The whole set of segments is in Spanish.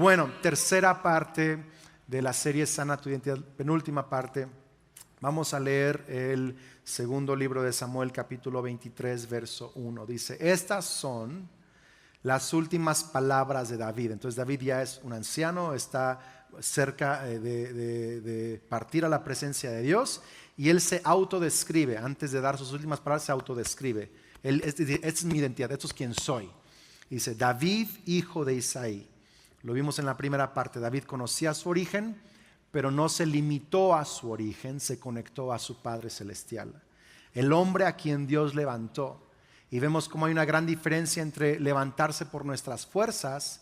Bueno, tercera parte de la serie Sana tu Identidad, penúltima parte. Vamos a leer el segundo libro de Samuel, capítulo 23, verso 1. Dice, estas son las últimas palabras de David. Entonces David ya es un anciano, está cerca de partir a la presencia de Dios, y él se autodescribe, antes de dar sus últimas palabras se autodescribe. Esta es mi identidad, esto es quien soy. Dice, David, hijo de Isaí. Lo vimos en la primera parte. David conocía su origen, pero no se limitó a su origen, se conectó a su Padre Celestial. El hombre a quien Dios levantó. Y vemos cómo hay una gran diferencia entre levantarse por nuestras fuerzas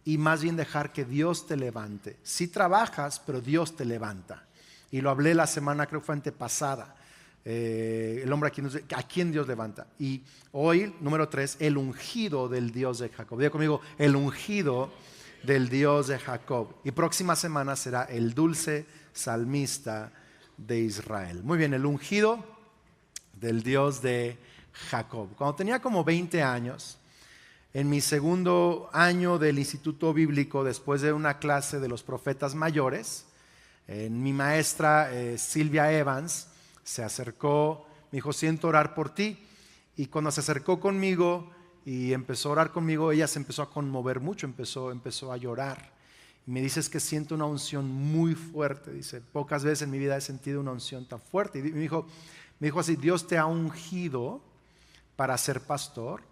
y más bien dejar que Dios te levante. Sí trabajas, pero Dios te levanta. Y lo hablé la semana, creo que fue antepasada. El hombre a quien Dios levanta. Y hoy, número 3, el ungido del Dios de Jacob. Diga conmigo, el ungido del Dios de Jacob. Y próxima semana será el dulce salmista de Israel. Muy bien, el ungido del Dios de Jacob. Cuando tenía como 20 años, en mi segundo año del Instituto Bíblico, después de una clase de los profetas mayores, mi maestra Silvia Evans se acercó, me dijo, siento orar por ti. Y cuando se acercó conmigo y empezó a orar conmigo, ella se empezó a conmover mucho, empezó a llorar. Y me dice, es que siento una unción muy fuerte. Dice, pocas veces en mi vida he sentido una unción tan fuerte. Y me dijo así, Dios te ha ungido para ser pastor,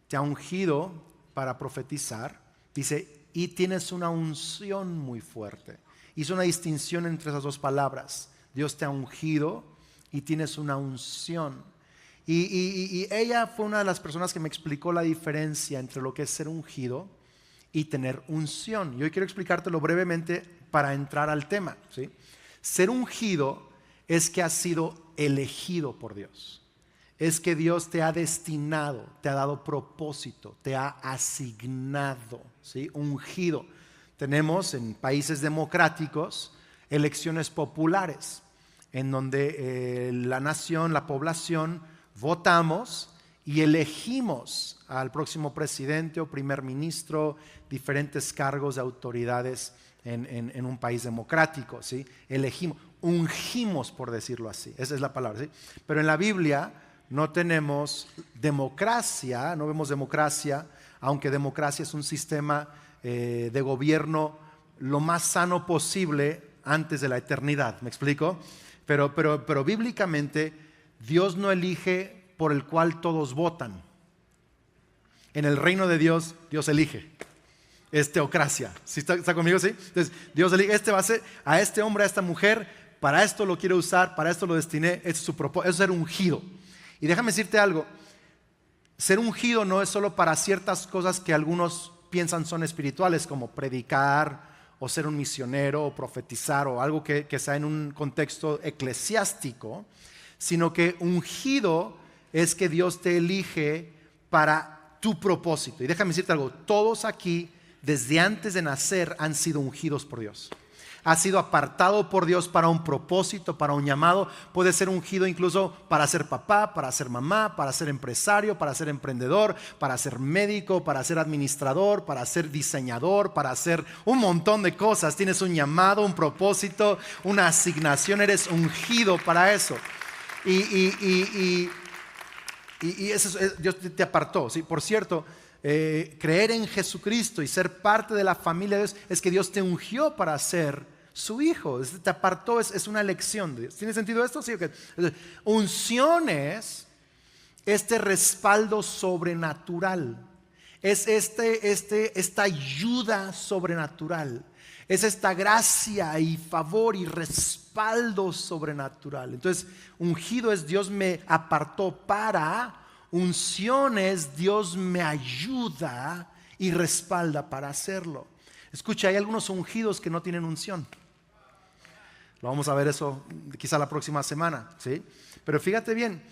te ha ungido para profetizar. Dice, y tienes una unción muy fuerte. Hizo una distinción entre esas dos palabras. Dios te ha ungido y tienes una unción. Y ella fue una de las personas que me explicó la diferencia entre lo que es ser ungido y tener unción. Y hoy quiero explicártelo brevemente para entrar al tema, ¿sí? Ser ungido es que has sido elegido por Dios. Es que Dios te ha destinado, te ha dado propósito, te ha asignado, ¿sí? Ungido. Tenemos en países democráticos elecciones populares en donde la nación, la población, votamos y elegimos al próximo presidente o primer ministro, diferentes cargos de autoridades en un país democrático, ¿sí? Elegimos, ungimos, por decirlo así, esa es la palabra, ¿sí? Pero en la Biblia no tenemos democracia, no vemos democracia, aunque democracia es un sistema de gobierno lo más sano posible antes de la eternidad, ¿me explico? Pero bíblicamente Dios no elige por el cual todos votan. En el reino de Dios, Dios elige. Es teocracia. ¿Sí está conmigo? ¿Sí? Entonces, Dios elige, va a ser a este hombre, a esta mujer, para esto lo quiero usar, para esto lo destiné, este es su propósito, eso es ser ungido. Y déjame decirte algo, ser ungido no es solo para ciertas cosas que algunos piensan son espirituales, como predicar, o ser un misionero, o profetizar, o algo que sea en un contexto eclesiástico, sino que ungido es que Dios te elige para tu propósito. Y déjame decirte algo, todos aquí, desde antes de nacer, han sido ungidos por Dios. Has sido apartado por Dios para un propósito, para un llamado. Puedes ser ungido incluso para ser papá, para ser mamá, para ser empresario, para ser emprendedor, para ser médico, para ser administrador, para ser diseñador, para hacer un montón de cosas. Tienes un llamado, un propósito, una asignación, eres ungido para eso. Y eso Dios te apartó, ¿sí? Por cierto, creer en Jesucristo y ser parte de la familia de Dios es que Dios te ungió para ser su hijo, te apartó, es una elección. ¿Tiene sentido esto? Sí, okay. Unción es este respaldo sobrenatural, es esta ayuda sobrenatural, es esta gracia y favor y respaldo sobrenatural. Entonces, ungido es Dios me apartó para, unción es Dios me ayuda y respalda para hacerlo. Escucha, hay algunos ungidos que no tienen unción. Lo vamos a ver eso quizá la próxima semana, ¿sí? Pero fíjate bien,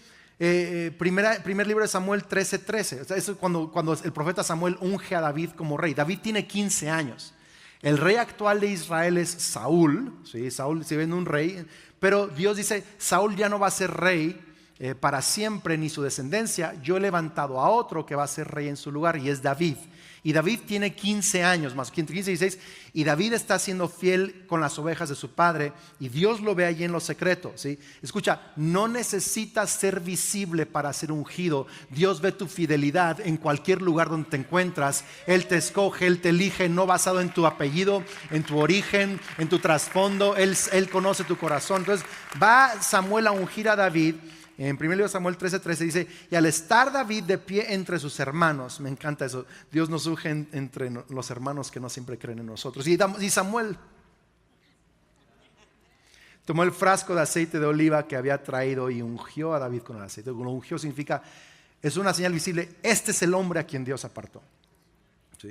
primer libro de Samuel 13:13. O sea, eso es cuando el profeta Samuel unge a David como rey. David tiene 15 años. El rey actual de Israel es Saúl, ¿sí? Saúl se ve en un rey, pero Dios dice, Saúl ya no va a ser rey para siempre, ni su descendencia. Yo he levantado a otro que va a ser rey en su lugar, y es David. Y David tiene 15 años, más 15 y 16, y David está siendo fiel con las ovejas de su padre, y Dios lo ve allí en lo secreto, ¿sí? Escucha, no necesitas ser visible para ser ungido. Dios ve tu fidelidad en cualquier lugar donde te encuentras. Él te escoge, Él te elige, no basado en tu apellido, en tu origen, en tu trasfondo. Él conoce tu corazón. Entonces va Samuel a ungir a David. En 1 Samuel 13:13 dice: y al estar David de pie entre sus hermanos, me encanta eso, Dios nos unge entre los hermanos que no siempre creen en nosotros. Y Samuel tomó el frasco de aceite de oliva que había traído y ungió a David con el aceite. Lo ungió significa, es una señal visible, este es el hombre a quien Dios apartó, ¿sí?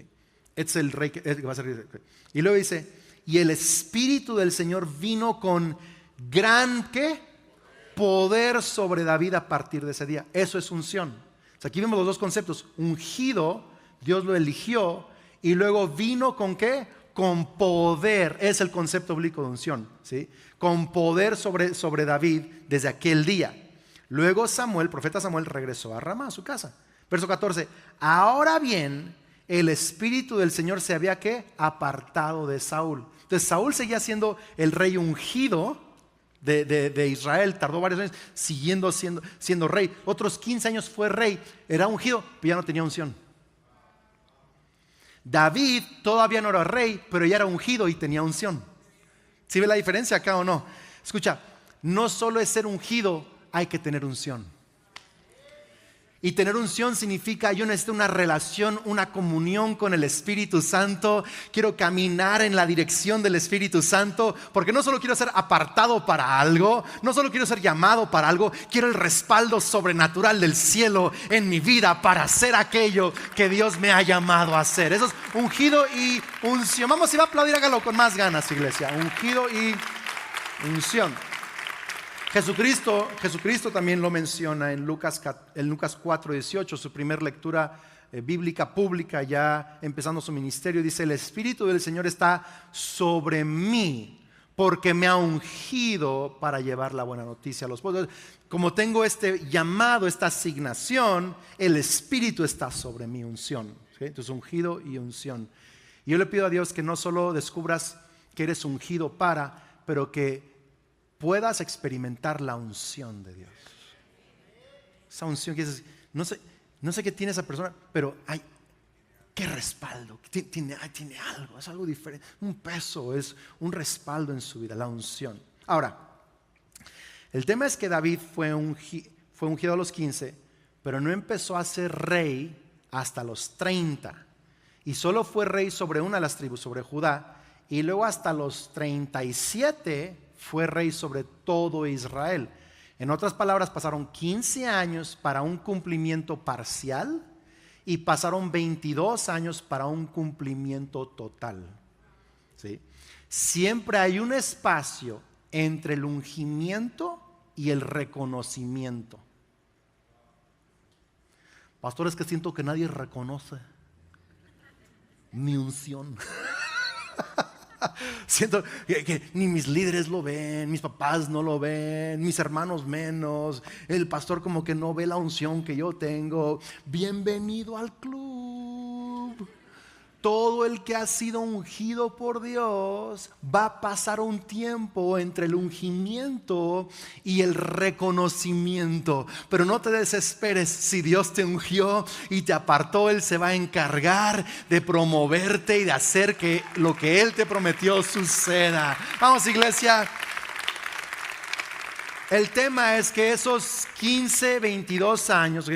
Este es el rey que va a ser rey. Y luego dice: y el Espíritu del Señor vino con gran, ¿qué? Poder sobre David a partir de ese día. Eso es unción. O sea, aquí vemos los dos conceptos: ungido, Dios lo eligió, y luego vino con ¿qué? Con poder. Es el concepto bíblico de unción, ¿sí? Con poder sobre David desde aquel día. Luego Samuel, profeta Samuel, regresó a Ramá, a su casa. Verso 14: ahora bien, el Espíritu del Señor se había ¿qué? Apartado de Saúl. Entonces Saúl seguía siendo el rey ungido de Israel, tardó varios años siguiendo siendo rey. Otros 15 años fue rey, era ungido, pero ya no tenía unción. David todavía no era rey, pero ya era ungido y tenía unción. ¿Sí ve la diferencia acá o no? Escucha, no solo es ser ungido, hay que tener unción. Y tener unción significa: yo necesito una relación, una comunión con el Espíritu Santo. Quiero caminar en la dirección del Espíritu Santo, porque no solo quiero ser apartado para algo, no solo quiero ser llamado para algo, quiero el respaldo sobrenatural del cielo en mi vida para hacer aquello que Dios me ha llamado a hacer. Eso es ungido y unción. Vamos, si va a aplaudir, hágalo con más ganas, iglesia. Ungido y unción. Jesucristo también lo menciona en Lucas 4:18, su primer lectura bíblica pública, ya empezando su ministerio. Dice: el Espíritu del Señor está sobre mí, porque me ha ungido para llevar la buena noticia a los pueblos. Como tengo este llamado, esta asignación, el Espíritu está sobre mí, unción, ¿sí? Entonces, ungido y unción. Y yo le pido a Dios que no solo descubras que eres ungido pero que puedas experimentar la unción de Dios. Esa unción que dices: no sé qué tiene esa persona, pero hay qué respaldo, tiene algo, es algo diferente, un peso, es un respaldo en su vida, la unción. Ahora, el tema es que David fue ungido a los 15, pero no empezó a ser rey hasta los 30, y solo fue rey sobre una de las tribus, sobre Judá, y luego hasta los 37 fue rey sobre todo Israel. En otras palabras, pasaron 15 años para un cumplimiento parcial y pasaron 22 años para un cumplimiento total, ¿sí? Siempre hay un espacio entre el ungimiento y el reconocimiento. Pastor, es que siento que nadie reconoce mi unción. Siento que ni mis líderes lo ven, mis papás no lo ven, mis hermanos menos, el pastor como que no ve la unción que yo tengo. Bienvenido al club. Todo el que ha sido ungido por Dios va a pasar un tiempo entre el ungimiento y el reconocimiento. Pero no te desesperes. Si Dios te ungió y te apartó, Él se va a encargar de promoverte y de hacer que lo que Él te prometió suceda. Vamos, iglesia. El tema es que esos 22 años,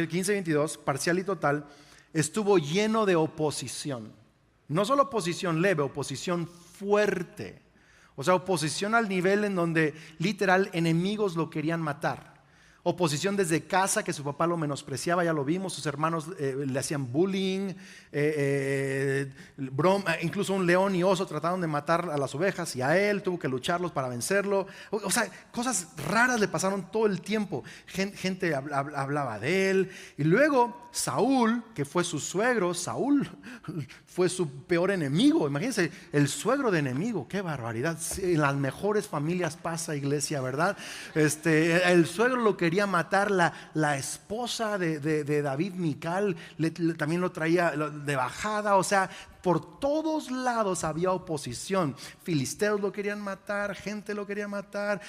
parcial y total, estuvo lleno de oposición. No solo oposición leve, oposición fuerte. O sea, oposición al nivel en donde literal enemigos lo querían matar. Oposición desde casa, que su papá lo menospreciaba, ya lo vimos, sus hermanos le hacían bullying, incluso un león y oso trataron de matar a las ovejas y a él tuvo que lucharlos para vencerlo. O sea, cosas raras le pasaron todo el tiempo. Gente hablaba de él. Y luego Saúl, que fue su suegro, Saúl fue su peor enemigo. Imagínense, el suegro de enemigo, qué barbaridad. En las mejores familias pasa, iglesia, ¿verdad? El suegro lo quería quería matar la esposa de David, Mical, también lo traía de bajada. O sea, por todos lados había oposición. Filisteos lo querían matar, gente lo quería matar,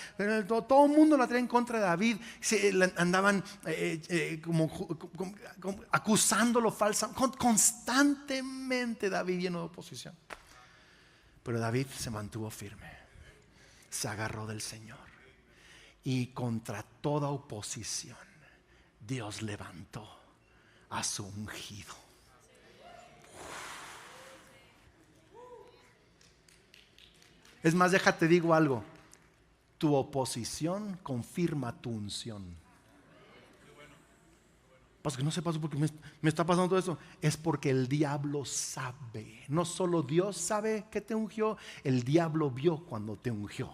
todo el mundo la traía en contra de David. Andaban como acusándolo falsamente, constantemente. David lleno de oposición. Pero David se mantuvo firme, se agarró del Señor, y contra toda oposición Dios levantó a su ungido. Es más, déjate digo algo, tu oposición confirma tu unción. Pasa que no sé, pasó porque me está pasando todo eso. Es porque el diablo sabe. No solo Dios sabe que te ungió, el diablo vio cuando te ungió.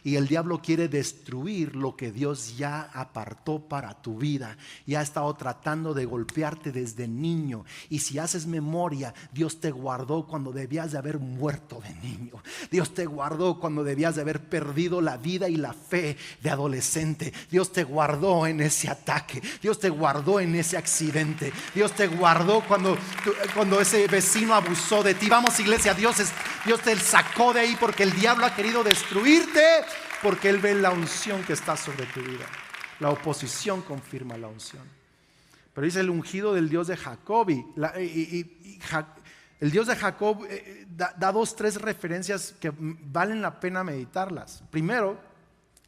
Y el diablo quiere destruir lo que Dios ya apartó para tu vida. Y ha estado tratando de golpearte desde niño. Y si haces memoria, Dios te guardó cuando debías de haber muerto de niño. Dios te guardó cuando debías de haber perdido la vida y la fe de adolescente. Dios te guardó en ese ataque. Dios te guardó en ese accidente. Dios te guardó cuando ese vecino abusó de ti. Vamos, iglesia, Dios te sacó de ahí porque el diablo ha querido destruirte. Porque Él ve la unción que está sobre tu vida. La oposición confirma la unción. Pero dice el ungido del Dios de Jacob. El Dios de Jacob da 2-3 referencias que valen la pena meditarlas. Primero,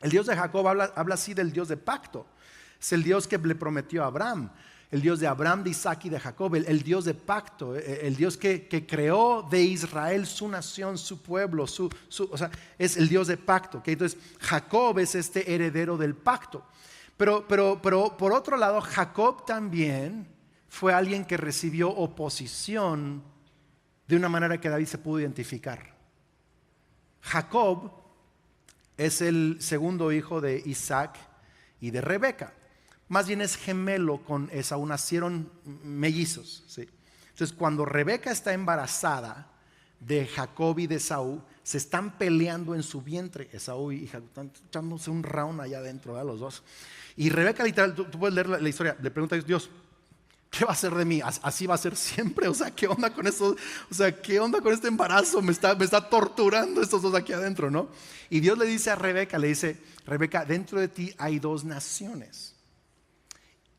el Dios de Jacob habla así del Dios de pacto. Es el Dios que le prometió a Abraham. El Dios de Abraham, de Isaac y de Jacob, el Dios de pacto, el Dios que creó de Israel su nación, su pueblo, o sea, es el Dios de pacto. ¿Okay? Entonces, Jacob es este heredero del pacto. Pero por otro lado, Jacob también fue alguien que recibió oposición de una manera que David se pudo identificar. Jacob es el segundo hijo de Isaac y de Rebeca. Más bien es gemelo con Esaú, nacieron mellizos, ¿sí? Entonces cuando Rebeca está embarazada de Jacob y de Esaú, se están peleando en su vientre. Esaú y Jacob están echándose un round allá adentro, los dos. Y Rebeca literal, tú puedes leer la historia, le pregunta a Dios, ¿qué va a hacer de mí? ¿Así va a ser siempre? O sea, ¿qué onda con eso? O sea, ¿qué onda con este embarazo? Me está torturando estos dos aquí adentro, ¿no? Y Dios le dice a Rebeca, Rebeca, dentro de ti hay 2 naciones.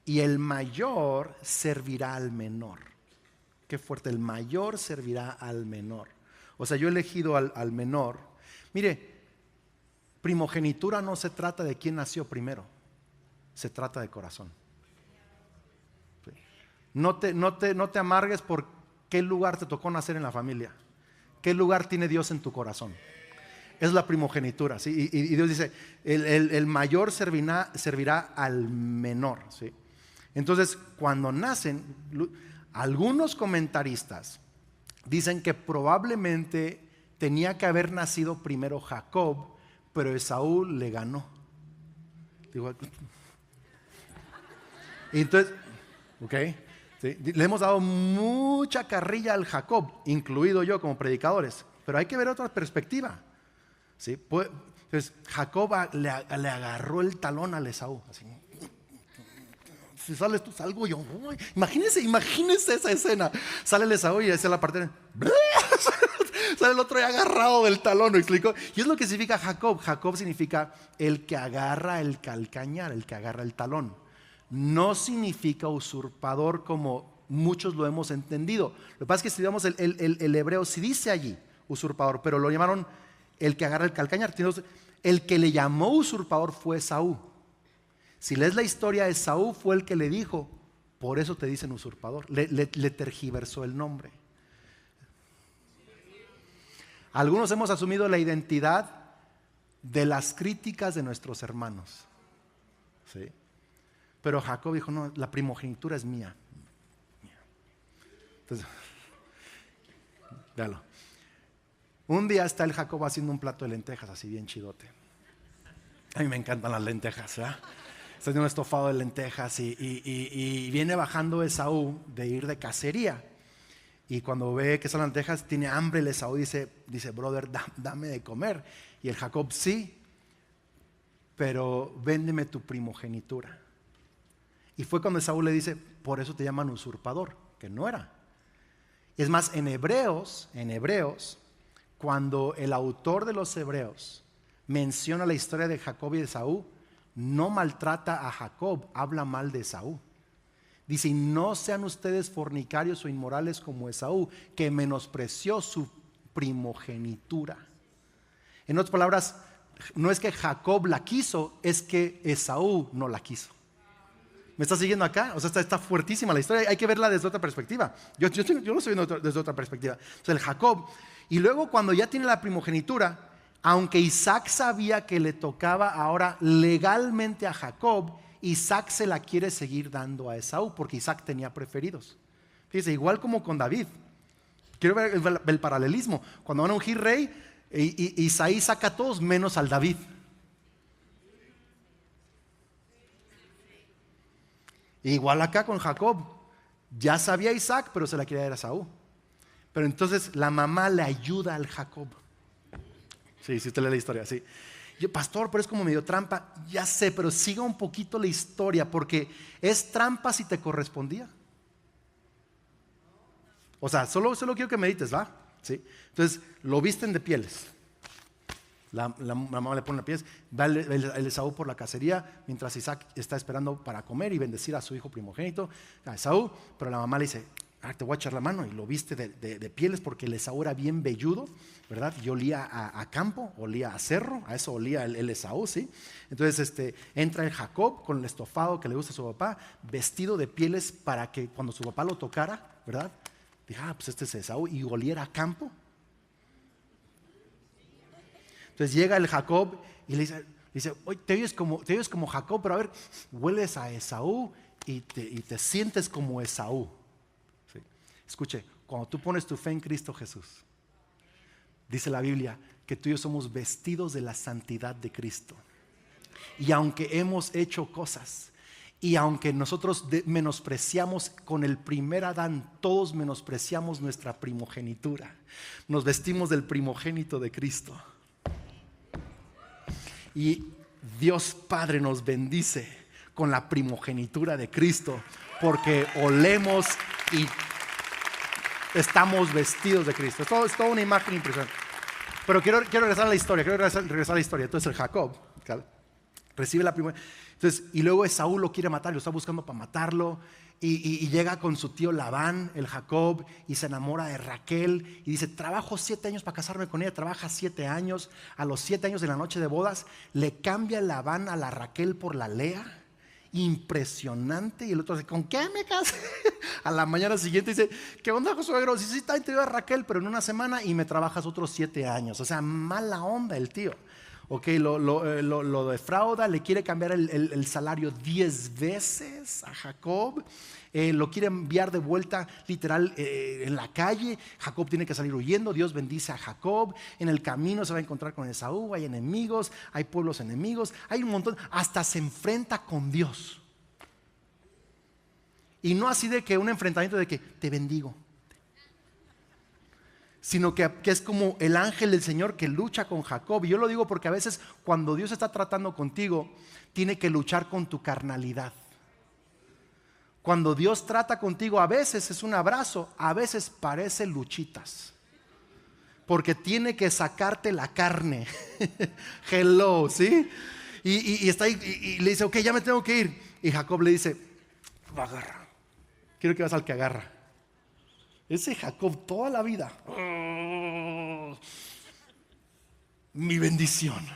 Y el mayor servirá al menor. Qué fuerte, el mayor servirá al menor. O sea, yo he elegido al menor. Mire, primogenitura no se trata de quién nació primero. Se trata de corazón. Sí. No te amargues por qué lugar te tocó nacer en la familia. ¿Qué lugar tiene Dios en tu corazón? Es la primogenitura, ¿sí? Y Dios dice, el mayor servirá al menor, ¿sí? Entonces, cuando nacen, algunos comentaristas dicen que probablemente tenía que haber nacido primero Jacob, pero Esaú le ganó. Y entonces, ¿sí? Le hemos dado mucha carrilla al Jacob, incluido yo como predicadores, pero hay que ver otra perspectiva, ¿sí? Entonces, Jacob le agarró el talón al Esaú, así. Si sales tú, salgo yo. Imagínense esa escena. Sale el Esaú y hace la parte. Sale el otro ya agarrado del talón, ¿me explico? Y es lo que significa Jacob. Jacob significa el que agarra el calcañar, el que agarra el talón. No significa usurpador como muchos lo hemos entendido. Lo que pasa es que si vemos el hebreo, sí dice allí usurpador, pero lo llamaron el que agarra el calcañar. El que le llamó usurpador fue Esaú. Si lees la historia, Esaú fue el que le dijo, por eso te dicen usurpador. Le tergiversó el nombre. Algunos hemos asumido la identidad de las críticas de nuestros hermanos, ¿sí? Pero Jacob dijo, no, la primogenitura es mía. Entonces, véalo. Un día está el Jacob haciendo un plato de lentejas, así bien chidote. A mí me encantan las lentejas, ¿verdad? Está haciendo un estofado de lentejas y viene bajando Esaú de ir de cacería. Y cuando ve que esas lentejas, tiene hambre, el Esaú dice brother, dame de comer. Y el Jacob, sí, pero véndeme tu primogenitura. Y fue cuando Esaú le dice, por eso te llaman usurpador, que no era. Es más, en Hebreos, cuando el autor de los Hebreos menciona la historia de Jacob y de Esaú, no maltrata a Jacob, habla mal de Esaú. Dice, y no sean ustedes fornicarios o inmorales como Esaú, que menospreció su primogenitura. En otras palabras, no es que Jacob la quiso, es que Esaú no la quiso. ¿Me está siguiendo acá? O sea, está fuertísima la historia. Hay que verla desde otra perspectiva. Yo lo estoy viendo desde otra perspectiva. Entonces el Jacob, y luego cuando ya tiene la primogenitura, aunque Isaac sabía que le tocaba ahora legalmente a Jacob, Isaac se la quiere seguir dando a Esaú, porque Isaac tenía preferidos. Fíjese, igual como con David. Quiero ver el paralelismo. Cuando van a ungir rey, Isaí saca a todos menos al David. Igual acá con Jacob, ya sabía Isaac, pero se la quería dar a Esaú. Pero entonces la mamá le ayuda al Jacob. Sí, si usted lee la historia, sí. Yo, pastor, pero es como medio trampa. Ya sé, pero siga un poquito la historia, porque es trampa si te correspondía. O sea, solo quiero que medites, ¿va? ¿Sí? Entonces, lo visten de pieles. La mamá le pone las pieles, va el Esaú por la cacería, mientras Isaac está esperando para comer y bendecir a su hijo primogénito, a Esaú, pero la mamá le dice, te voy a echar la mano, y lo viste de pieles, porque el Esaú era bien velludo, ¿verdad? Y olía a campo, olía a cerro, a eso olía el Esaú, ¿sí? Entonces entra el Jacob con el estofado que le gusta a su papá, vestido de pieles para que cuando su papá lo tocara, ¿verdad? Diga, pues este es Esaú, y oliera a campo. Entonces llega el Jacob y le dice, oye, te oyes como Jacob, pero a ver, hueles a Esaú y te sientes como Esaú. ¿Sí? Escuche, cuando tú pones tu fe en Cristo Jesús, dice la Biblia que tú y yo somos vestidos de la santidad de Cristo. Y aunque hemos hecho cosas, y aunque nosotros menospreciamos con el primer Adán, todos menospreciamos nuestra primogenitura, nos vestimos del primogénito de Cristo. Y Dios Padre nos bendice con la primogenitura de Cristo, porque olemos y estamos vestidos de Cristo. Es toda una imagen impresionante. Pero quiero regresar a la historia. Entonces el Jacob recibe la primera. Entonces, y luego Esaú lo quiere matar, lo está buscando para matarlo. Y llega con su tío Labán, el Jacob, y se enamora de Raquel y dice, trabajo 7 años para casarme con ella. Trabaja 7 años. A los 7 años de la noche de bodas le cambia Labán a la Raquel por la Lea. Impresionante. Y el otro dice, ¿con qué me casé? A la mañana siguiente dice, ¿qué onda, suegro? Sí, te digo a Raquel, pero en una semana, y me trabajas otros 7 años. O sea, mala onda el tío. Ok, lo defrauda, le quiere cambiar el salario 10 veces a Jacob, lo quiere enviar de vuelta literal en la calle. Jacob tiene que salir huyendo. Dios bendice a Jacob. En el camino se va a encontrar con Esaú, hay enemigos, hay pueblos enemigos, hay un montón, hasta se enfrenta con Dios. Y no así de que un enfrentamiento de que te bendigo, sino que es como el ángel del Señor que lucha con Jacob. Y yo lo digo porque a veces cuando Dios está tratando contigo, tiene que luchar con tu carnalidad. Cuando Dios trata contigo, a veces es un abrazo, a veces parece luchitas, porque tiene que sacarte la carne. Hello, ¿sí? Y está ahí y le dice, ok, ya me tengo que ir. Y Jacob le dice, agarra, quiero que vas al que agarra. Ese Jacob toda la vida, mi bendición,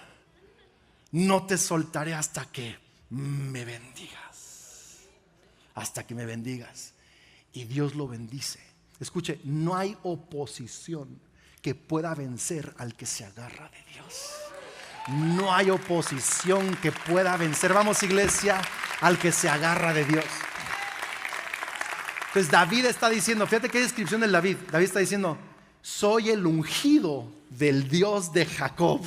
no te soltaré hasta que me bendigas, hasta que me bendigas. Y Dios lo bendice. Escuche, no hay oposición que pueda vencer al que se agarra de Dios. No hay oposición que pueda vencer, vamos iglesia, al que se agarra de Dios. Entonces David está diciendo, fíjate qué descripción del David. David está diciendo, soy el ungido del Dios de Jacob.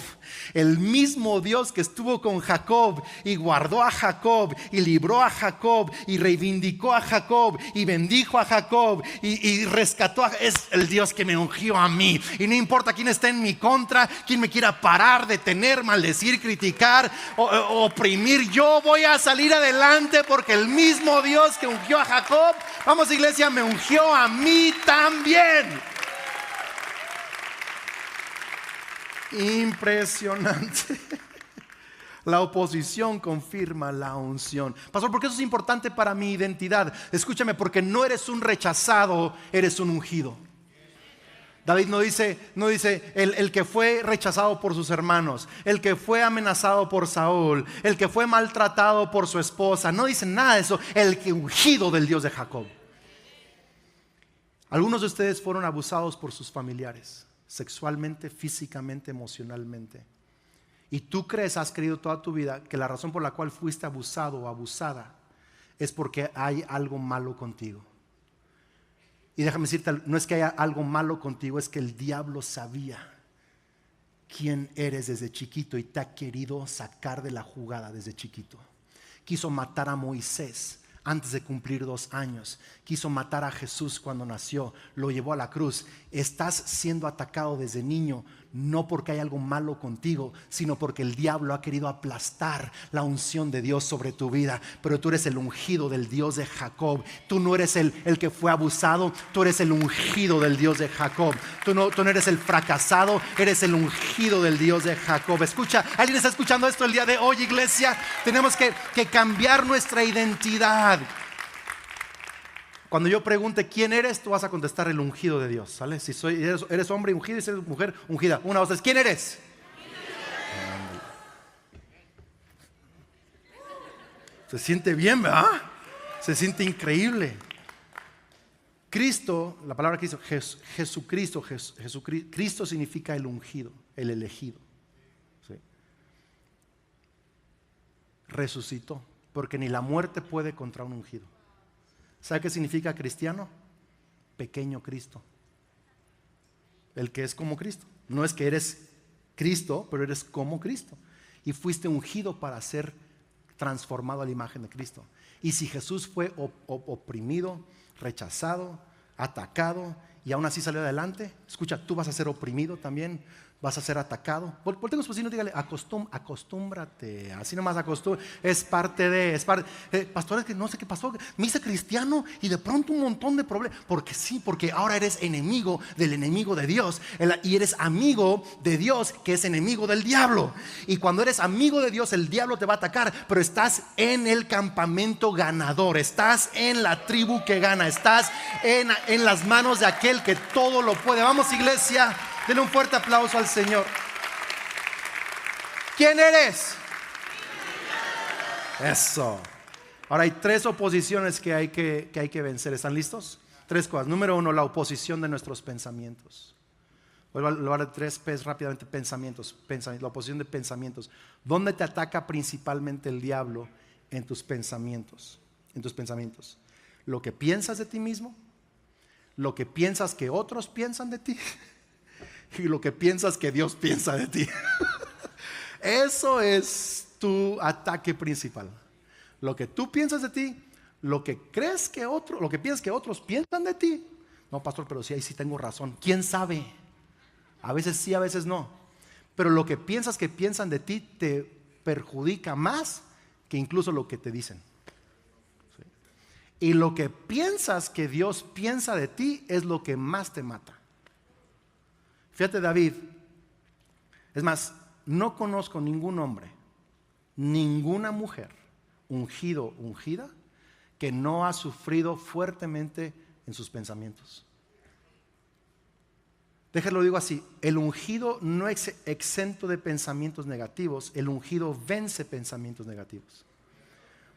El mismo Dios que estuvo con Jacob y guardó a Jacob y libró a Jacob y reivindicó a Jacob y bendijo a Jacob y rescató es el Dios que me ungió a mí. Y no importa quién esté en mi contra, quién me quiera parar, detener, maldecir, criticar o oprimir, yo voy a salir adelante porque el mismo Dios que ungió a Jacob, vamos iglesia, me ungió a mí también. Impresionante. La oposición confirma la unción. Pastor, ¿por qué eso es importante para mi identidad? Escúchame, porque no eres un rechazado, eres un ungido. David no dice el que fue rechazado por sus hermanos, el que fue amenazado por Saúl, el que fue maltratado por su esposa. No dice nada de eso. El que ungido del Dios de Jacob. Algunos de ustedes fueron abusados por sus familiares, sexualmente, físicamente, emocionalmente. Y tú has creído toda tu vida que la razón por la cual fuiste abusado o abusada es porque hay algo malo contigo. Y déjame decirte, no es que haya algo malo contigo, es que el diablo sabía quién eres desde chiquito y te ha querido sacar de la jugada desde chiquito. Quiso matar a Moisés antes de cumplir 2 años. Quiso matar a Jesús cuando nació, lo llevó a la cruz. Estás siendo atacado desde niño, no porque hay algo malo contigo, sino porque el diablo ha querido aplastar la unción de Dios sobre tu vida. Pero tú eres el ungido del Dios de Jacob. Tú no eres el que fue abusado, tú eres el ungido del Dios de Jacob. Tú no eres el fracasado, eres el ungido del Dios de Jacob. Escucha, ¿alguien está escuchando esto el día de hoy, iglesia? Tenemos que cambiar nuestra identidad. Cuando yo pregunte quién eres, tú vas a contestar el ungido de Dios, ¿sale? Si eres hombre ungido y si eres mujer ungida. 1, 2, 3, ¿quién eres? Se siente bien, ¿verdad? Se siente increíble. Cristo, la palabra Cristo, Jesucristo, Cristo significa el ungido, el elegido. ¿Sí? Resucitó, porque ni la muerte puede contra un ungido. ¿Sabe qué significa cristiano? Pequeño Cristo. El que es como Cristo. No es que eres Cristo, pero eres como Cristo. Y fuiste ungido para ser transformado a la imagen de Cristo. Y si Jesús fue oprimido, rechazado, atacado y aún así salió adelante, escucha, tú vas a ser oprimido también, vas a ser atacado. Voltea a su vecino y dígale, acostúmbrate, así nomás es parte de, pastor, es que no sé qué pasó, me hice cristiano y de pronto un montón de problemas, porque ahora eres enemigo del enemigo de Dios y eres amigo de Dios que es enemigo del diablo. Y cuando eres amigo de Dios, el diablo te va a atacar, pero estás en el campamento ganador, estás en la tribu que gana, estás en las manos de aquel que todo lo puede. Vamos, iglesia, denle un fuerte aplauso al Señor. ¿Quién eres? Eso. Ahora hay 3 oposiciones que hay que vencer. ¿Están listos? 3 cosas. Número 1, la oposición de nuestros pensamientos. Voy a hablar de 3 P's rápidamente. Pensamientos. La oposición de pensamientos. ¿Dónde te ataca principalmente el diablo? En tus pensamientos. En tus pensamientos. Lo que piensas de ti mismo, lo que piensas que otros piensan de ti y lo que piensas que Dios piensa de ti. Eso es tu ataque principal. Lo que tú piensas de ti, lo que piensas que otros piensan de ti. No, pastor, pero sí, ahí sí tengo razón. ¿Quién sabe? A veces sí, a veces no. Pero lo que piensas que piensan de ti te perjudica más que incluso lo que te dicen. ¿Sí? Y lo que piensas que Dios piensa de ti es lo que más te mata. Fíjate, David, es más, no conozco ningún hombre, ninguna mujer, ungido, ungida, que no ha sufrido fuertemente en sus pensamientos. Déjalo digo así, el ungido no es exento de pensamientos negativos, el ungido vence pensamientos negativos.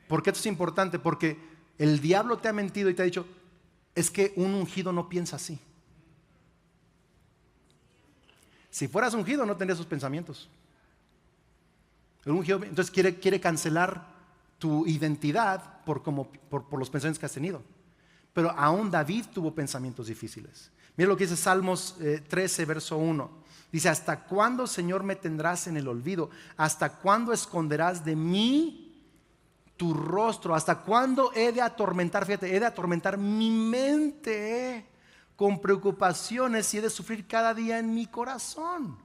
¿Por qué esto es importante? Porque el diablo te ha mentido y te ha dicho, es que un ungido no piensa así. Si fueras ungido no tendrías esos pensamientos. El ungido entonces quiere cancelar tu identidad por los pensamientos que has tenido. pero aún David tuvo pensamientos difíciles. Mira lo que dice Salmos 13, verso 1. Dice, ¿hasta cuándo, Señor, me tendrás en el olvido? ¿Hasta cuándo esconderás de mí tu rostro? ¿Hasta cuándo he de atormentar? Fíjate, he de atormentar mi mente con preocupaciones y he de sufrir cada día en mi corazón.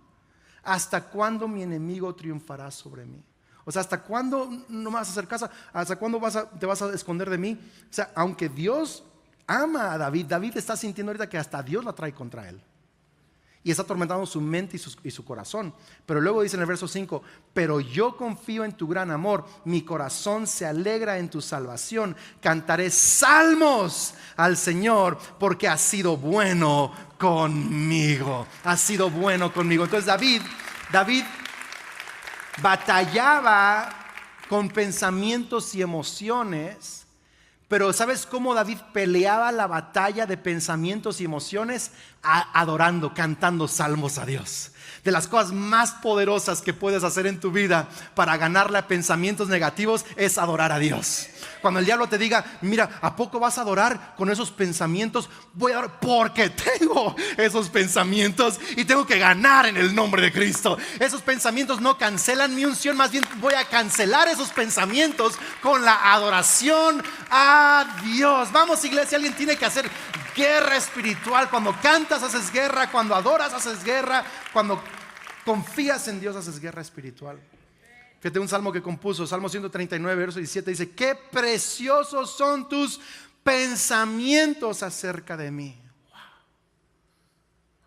¿Hasta cuándo mi enemigo triunfará sobre mí? O sea, ¿hasta cuándo no me vas a hacer caso? ¿Hasta cuándo te vas a esconder de mí? O sea, aunque Dios ama a David, David está sintiendo ahorita que hasta Dios la trae contra él. Y está atormentando su mente y su corazón. Pero luego dice en el verso 5, pero yo confío en tu gran amor, mi corazón se alegra en tu salvación. Cantaré salmos al Señor porque ha sido bueno conmigo. Ha sido bueno conmigo. Entonces David batallaba con pensamientos y emociones. Pero ¿sabes cómo David peleaba la batalla de pensamientos y emociones? Adorando, cantando salmos a Dios. De las cosas más poderosas que puedes hacer en tu vida para ganarle a pensamientos negativos es adorar a Dios. Cuando el diablo te diga, mira, ¿a poco vas a adorar con esos pensamientos? Voy a adorar porque tengo esos pensamientos y tengo que ganar en el nombre de Cristo. Esos pensamientos no cancelan mi unción, más bien voy a cancelar esos pensamientos con la adoración a Dios. Vamos, iglesia, alguien tiene que hacer guerra espiritual. Cuando cantas haces guerra, cuando adoras haces guerra, cuando confías en Dios haces guerra espiritual. Fíjate un salmo que compuso, Salmo 139, verso 17, dice, qué preciosos son tus pensamientos acerca de mí. Wow.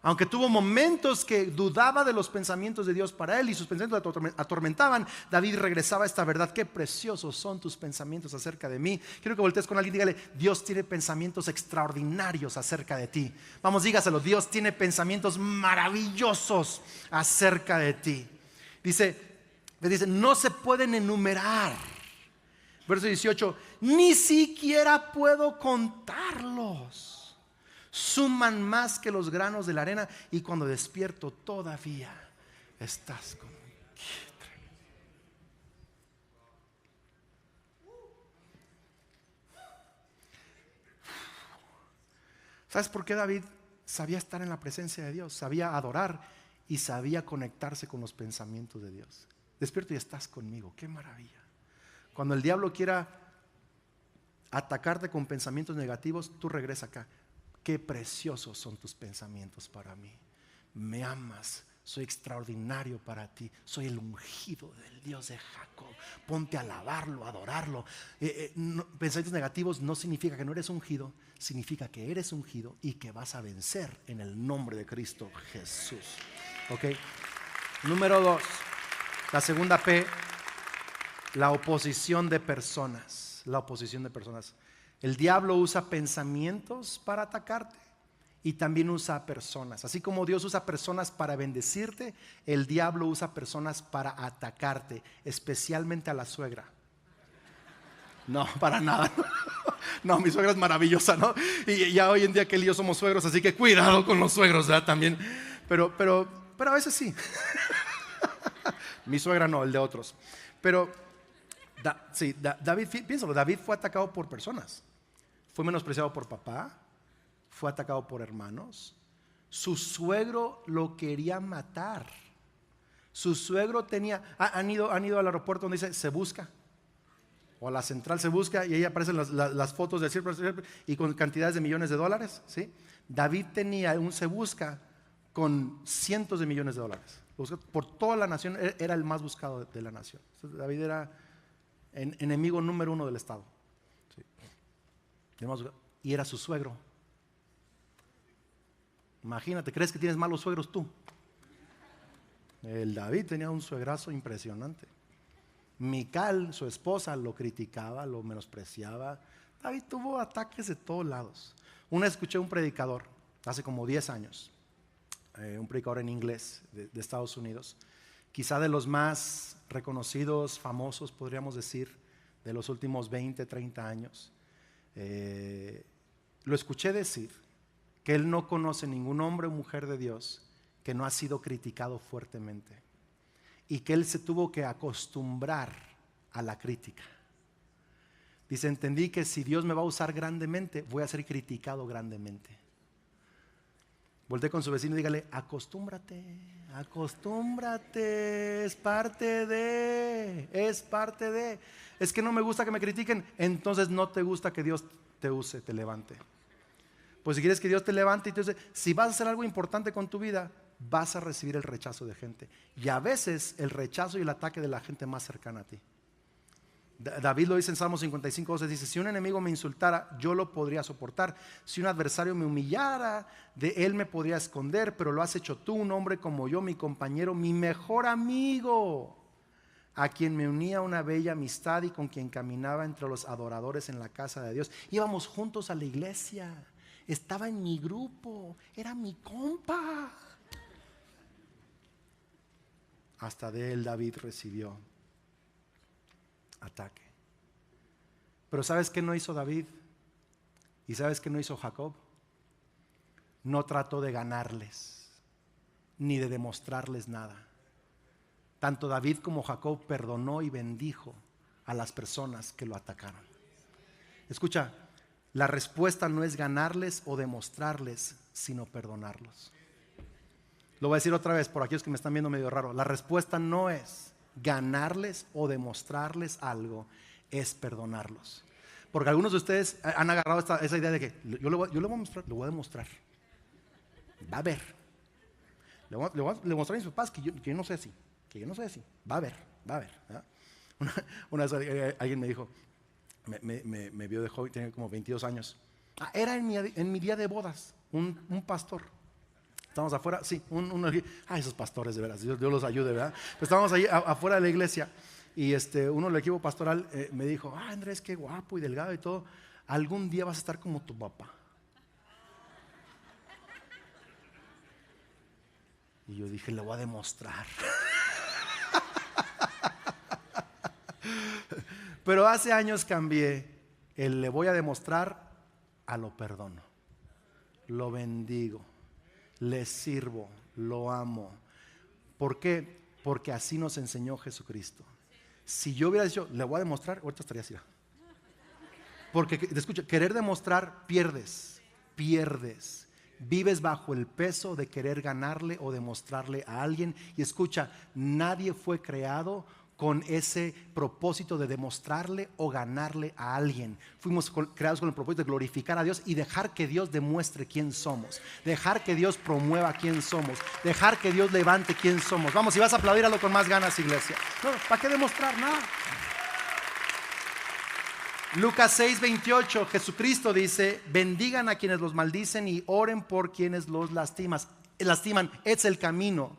Aunque tuvo momentos que dudaba de los pensamientos de Dios para él y sus pensamientos le atormentaban, David regresaba a esta verdad, qué preciosos son tus pensamientos acerca de mí. Quiero que voltees con alguien y dígale, Dios tiene pensamientos extraordinarios acerca de ti. Vamos, dígaselo, Dios tiene pensamientos maravillosos acerca de ti. Dice, no se pueden enumerar. Verso 18, ni siquiera puedo contarlos. Suman más que los granos de la arena y cuando despierto todavía estás conmigo. ¿Sabes por qué David sabía estar en la presencia de Dios? Sabía adorar y sabía conectarse con los pensamientos de Dios. Despierto y estás conmigo, qué maravilla. Cuando el diablo quiera atacarte con pensamientos negativos, tú regresa acá. Qué preciosos son tus pensamientos para mí. Me amas, soy extraordinario para ti. Soy el ungido del Dios de Jacob. Ponte a alabarlo, a adorarlo. Pensamientos negativos no significa que no eres ungido, significa que eres ungido y que vas a vencer en el nombre de Cristo Jesús. Ok. Número 2. La segunda P, la oposición de personas. La oposición de personas. El diablo usa pensamientos para atacarte y también usa personas. Así como Dios usa personas para bendecirte, el diablo usa personas para atacarte, especialmente a la suegra. No, para nada. No, mi suegra es maravillosa, ¿no? Y ya hoy en día que él y yo somos suegros, así que cuidado con los suegros, ¿verdad? También. Pero a veces sí. Mi suegra no, el de otros. Pero David, piénsalo, David fue atacado por personas. Fue menospreciado por papá, fue atacado por hermanos. Su suegro lo quería matar. Su suegro tenía, han ido al aeropuerto donde dice se busca, o a la central se busca, y ahí aparecen las fotos del cielo y con cantidades de millones de dólares, ¿sí? David tenía un se busca con cientos de millones de dólares. Por toda la nación, era el más buscado de la nación. David era enemigo número 1 del Estado, sí. Y era su suegro. Imagínate, ¿crees que tienes malos suegros tú? El David tenía un suegrazo impresionante. Mical, su esposa, lo criticaba, lo menospreciaba. David tuvo ataques de todos lados. Una vez escuché a un predicador, hace como 10 años, un predicador en inglés de Estados Unidos, quizá de los más reconocidos, famosos, podríamos decir, de los últimos 20, 30 años. Lo escuché decir que él no conoce ningún hombre o mujer de Dios que no ha sido criticado fuertemente y que él se tuvo que acostumbrar a la crítica. Dice, entendí que si Dios me va a usar grandemente, voy a ser criticado grandemente. Volté con su vecino y dígale, acostúmbrate, acostúmbrate, es parte de. Es que no me gusta que me critiquen, entonces no te gusta que Dios te use, te levante. Pues si quieres que Dios te levante, entonces si vas a hacer algo importante con tu vida, vas a recibir el rechazo de gente. Y a veces el rechazo y el ataque de la gente más cercana a ti. David lo dice en Salmo 55:12, dice, si un enemigo me insultara, yo lo podría soportar. Si un adversario me humillara, de él me podría esconder, pero lo has hecho tú, un hombre como yo, mi compañero, mi mejor amigo, a quien me unía una bella amistad y con quien caminaba entre los adoradores en la casa de Dios. Íbamos juntos a la iglesia, estaba en mi grupo, era mi compa. Hasta de él David recibió ataque. Pero ¿sabes qué no hizo David? ¿Y sabes qué no hizo Jacob? No trató de ganarles, ni de demostrarles nada. Tanto David como Jacob perdonó y bendijo a las personas que lo atacaron. Escucha, la respuesta no es ganarles o demostrarles, sino perdonarlos. Lo voy a decir otra vez por aquellos que me están viendo medio raro. La respuesta no es ganarles o demostrarles algo, es perdonarlos. Porque algunos de ustedes han agarrado esa idea de que yo le voy a mostrar, le voy a demostrar. Va a ver. Le voy a demostrar a mis papás que yo no soy así, que yo no soy así. Va a ver. ¿Verdad? Una vez alguien me dijo, me vio de joven, tenía como 22 años. Era en mi día de bodas, un pastor. Estábamos afuera, sí, esos pastores de veras, Dios los ayude, ¿verdad? Pues estábamos ahí afuera de la iglesia y uno del equipo pastoral me dijo, Andrés, qué guapo y delgado y todo, algún día vas a estar como tu papá. Y yo dije, le voy a demostrar. Pero hace años cambié el le voy a demostrar a lo perdono, lo bendigo, le sirvo, lo amo. ¿Por qué? Porque así nos enseñó Jesucristo. Si yo hubiera dicho, le voy a demostrar, ahorita estaría así. Porque, escucha, querer demostrar, pierdes. Vives bajo el peso de querer ganarle o demostrarle a alguien. Y escucha, nadie fue creado con ese propósito de demostrarle o ganarle a alguien. Fuimos creados con el propósito de glorificar a Dios y dejar que Dios demuestre quién somos, dejar que Dios promueva quién somos, dejar que Dios levante quién somos. Vamos, si vas a aplaudirlo con más ganas, iglesia. No, ¿para qué demostrar nada? Lucas 6:28, Jesucristo dice, bendigan a quienes los maldicen y oren por quienes los lastiman. Es el camino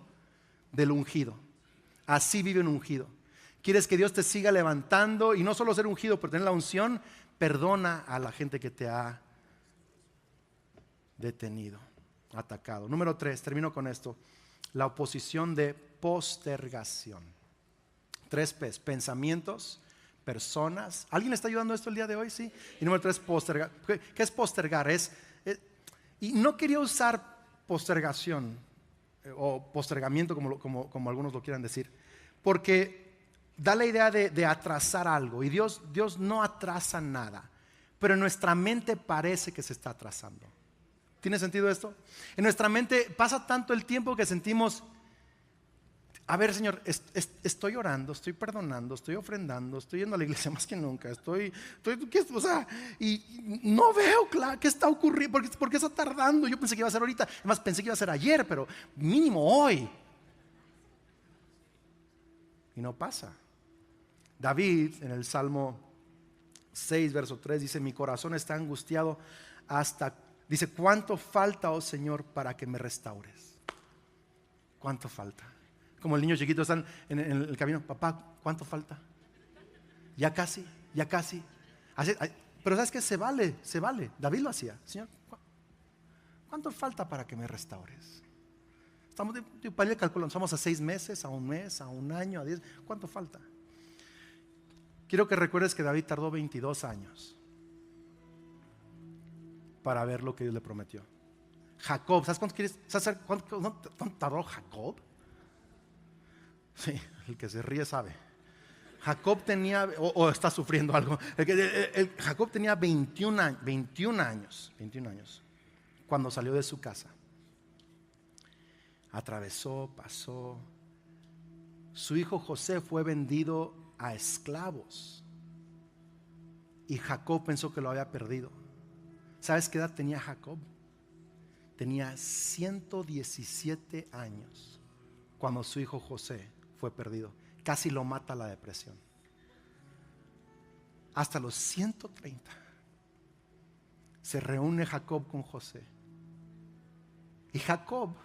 del ungido. Así vive un ungido. ¿Quieres que Dios te siga levantando? Y no solo ser ungido, pero tener la unción. Perdona a la gente que te ha detenido, atacado. Número 3, termino con esto. La oposición de postergación. 3 P's, pensamientos, personas. ¿Alguien le está ayudando a esto el día de hoy? Sí. Y número 3, postergar. ¿Qué es postergar? Y no quería usar postergación o postergamiento como algunos lo quieran decir, porque da la idea de atrasar algo. Y Dios no atrasa nada, pero en nuestra mente parece que se está atrasando. ¿Tiene sentido esto? En nuestra mente pasa tanto el tiempo que sentimos, a ver, Señor, estoy orando, estoy perdonando, estoy ofrendando, estoy yendo a la iglesia más que nunca, y no veo claro qué está ocurriendo, ¿por qué está tardando? Yo pensé que iba a ser ahorita, además pensé que iba a ser ayer, pero mínimo hoy. Y no pasa. David en el Salmo 6, verso 3 dice, mi corazón está angustiado dice, ¿cuánto falta, oh Señor, para que me restaures? ¿Cuánto falta? Como el niño chiquito están en el camino, papá, ¿cuánto falta? Ya casi. Pero ¿sabes qué? Se vale. David lo hacía. Señor, ¿cuánto falta para que me restaures? Para ir calculando, estamos a 6 meses, a 1 mes, a 1 año, a 10. ¿Cuánto falta? Quiero que recuerdes que David tardó 22 años para ver lo que Dios le prometió. Jacob, ¿sabes cuánto quieres? ¿Sabes cuánto tardó Jacob? Sí, el que se ríe sabe. Jacob tenía, o está sufriendo algo. Jacob tenía 21 años cuando salió de su casa. Atravesó, pasó. Su hijo José fue vendido a esclavos y Jacob pensó que lo había perdido. ¿Sabes qué edad tenía Jacob? Tenía 117 años cuando su hijo José fue perdido. Casi lo mata la depresión. Hasta los 130 se reúne Jacob con José. Y Jacob,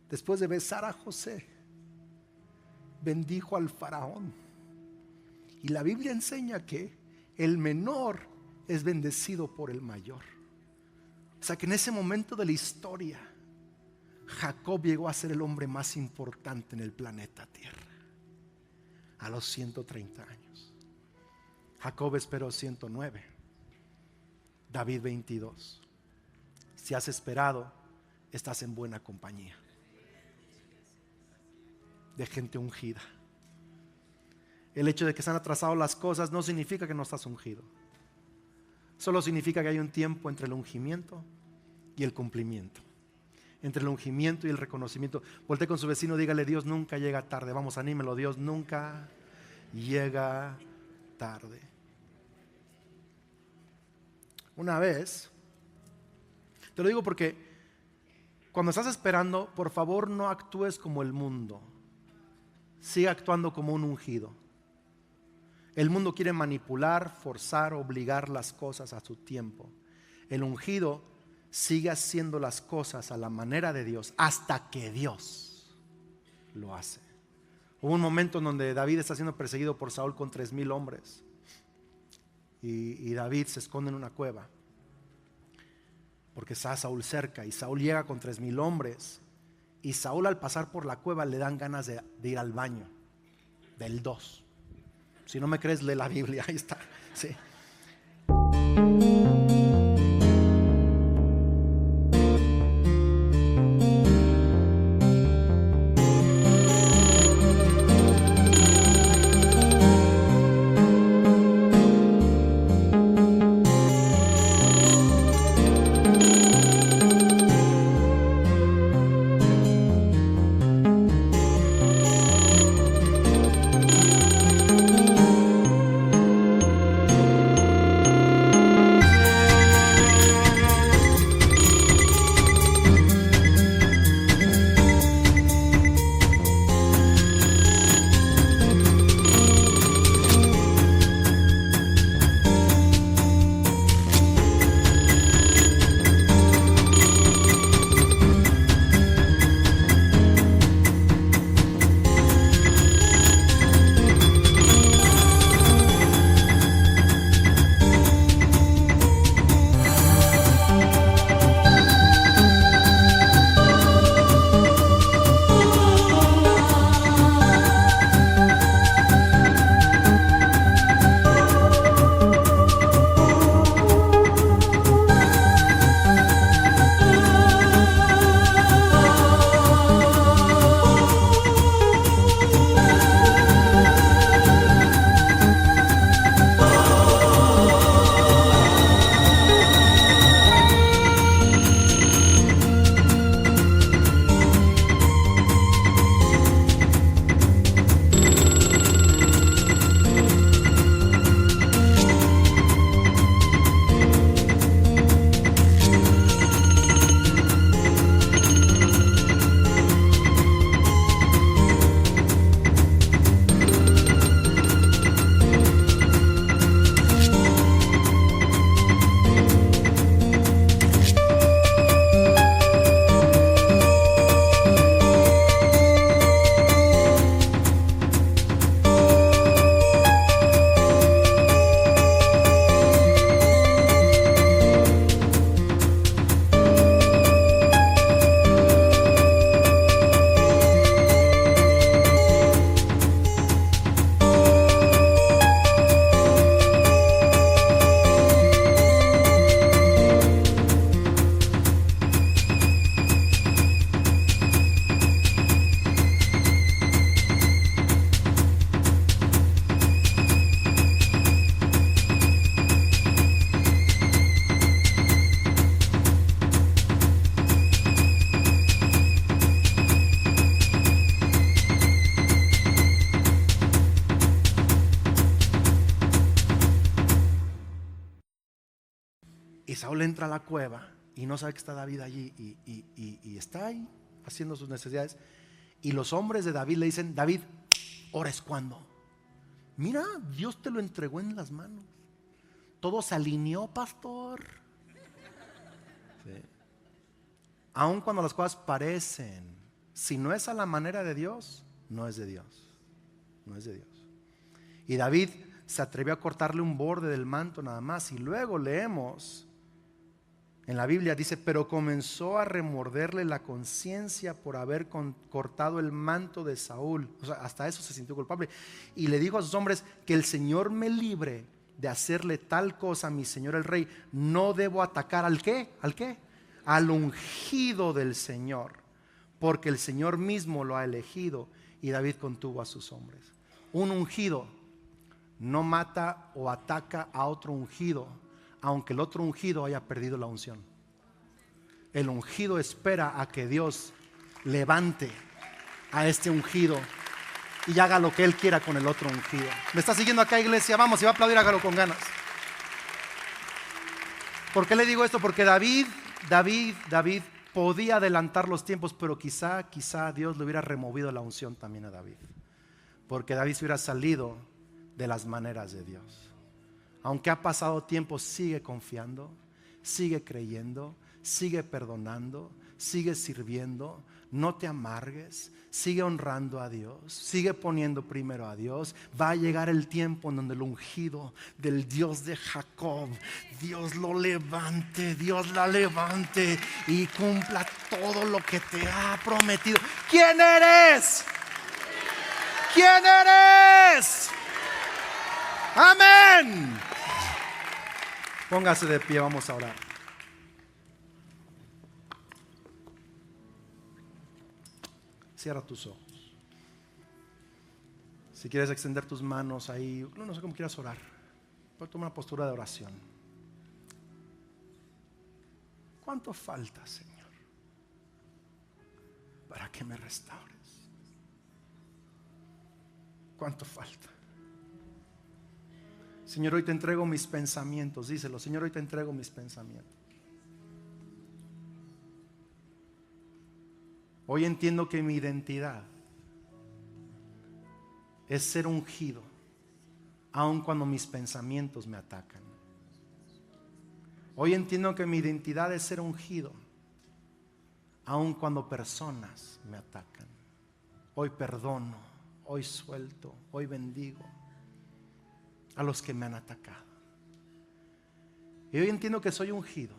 después de besar a José, bendijo al faraón. Y la Biblia enseña que el menor es bendecido por el mayor. O sea que en ese momento de la historia, Jacob llegó a ser el hombre más importante en el planeta Tierra. A los 130 años. Jacob esperó 109. David 22. Si has esperado, estás en buena compañía de gente ungida. El hecho de que se han atrasado las cosas no significa que no estás ungido. Solo significa que hay un tiempo entre el ungimiento y el cumplimiento. Entre el ungimiento y el reconocimiento. Voltea con su vecino, dígale: Dios nunca llega tarde. Vamos, anímelo. Dios nunca llega tarde. Una vez, te lo digo porque cuando estás esperando, por favor no actúes como el mundo. Sigue actuando como un ungido. El mundo quiere manipular, forzar, obligar las cosas a su tiempo. El ungido sigue haciendo las cosas a la manera de Dios hasta que Dios lo hace. Hubo un momento en donde David está siendo perseguido por Saúl con 3,000 hombres y David se esconde en una cueva porque está Saúl cerca, y Saúl llega con 3,000 hombres y Saúl, al pasar por la cueva, le dan ganas de ir al baño del 2. Si no me crees, lee la Biblia, ahí está, sí. Saúl entra a la cueva y no sabe que está David allí y está ahí haciendo sus necesidades. Y los hombres de David le dicen: David, ahora es cuando. Mira, Dios te lo entregó en las manos. Todo se alineó, pastor. Sí. Aun cuando las cosas parecen, si no es a la manera de Dios, no es de Dios. No es de Dios. Y David se atrevió a cortarle un borde del manto nada más. Y luego leemos en la Biblia, dice: pero comenzó a remorderle la conciencia por haber cortado el manto de Saúl. O sea, hasta eso se sintió culpable. Y le dijo a sus hombres: que el Señor me libre de hacerle tal cosa a mi señor el rey. No debo atacar ¿al qué? ¿Al qué? Al ungido del Señor, porque el Señor mismo lo ha elegido. Y David contuvo a sus hombres. Un ungido no mata o ataca a otro ungido, aunque el otro ungido haya perdido la unción. El ungido espera a que Dios levante a este ungido y haga lo que Él quiera con el otro ungido. ¿Me está siguiendo acá, iglesia? Vamos, si va a aplaudir, hágalo con ganas. ¿Por qué le digo esto? Porque David podía adelantar los tiempos, pero quizá Dios le hubiera removido la unción también a David, porque David se hubiera salido de las maneras de Dios. Aunque ha pasado tiempo, sigue confiando, sigue creyendo, sigue perdonando, sigue sirviendo. No te amargues, sigue honrando a Dios, sigue poniendo primero a Dios. Va a llegar el tiempo en donde el ungido del Dios de Jacob, Dios lo levante, Dios la levante y cumpla todo lo que te ha prometido. ¿Quién eres? ¿Quién eres? Amén. Póngase de pie, vamos a orar. Cierra tus ojos. Si quieres extender tus manos ahí, no sé cómo quieras orar, pero toma una postura de oración. ¿Cuánto falta, Señor, para que me restaures? ¿Cuánto falta? Señor, hoy te entrego mis pensamientos. Díselo: Señor, hoy te entrego mis pensamientos. Hoy entiendo que mi identidad es ser ungido, aun cuando mis pensamientos me atacan. Hoy entiendo que mi identidad es ser ungido, aun cuando personas me atacan. Hoy perdono, hoy suelto, hoy bendigo a los que me han atacado. Y hoy entiendo que soy ungido,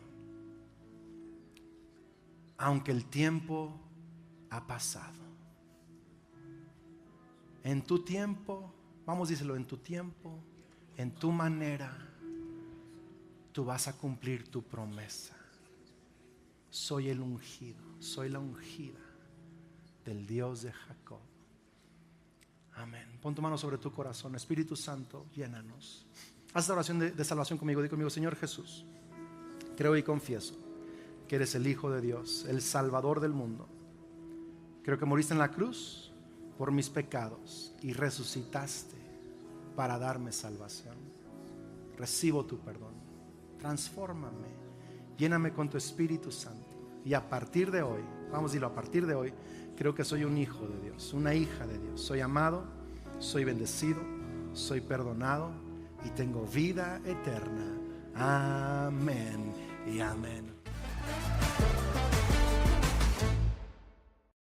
aunque el tiempo ha pasado. En tu tiempo, vamos, díselo, en tu tiempo, en tu manera, tú vas a cumplir tu promesa. Soy el ungido, soy la ungida del Dios de Jacob. Amén. Pon tu mano sobre tu corazón. Espíritu Santo, llénanos. Haz esta oración de salvación conmigo. Di conmigo: Señor Jesús, creo y confieso que eres el Hijo de Dios, el Salvador del mundo. Creo que moriste en la cruz por mis pecados y resucitaste para darme salvación. Recibo tu perdón. Transfórmame, lléname con tu Espíritu Santo. Y a partir de hoy, vamos, dilo, a partir de hoy, creo que soy un hijo de Dios, una hija de Dios. Soy amado, soy bendecido, soy perdonado y tengo vida eterna. Amén y amén.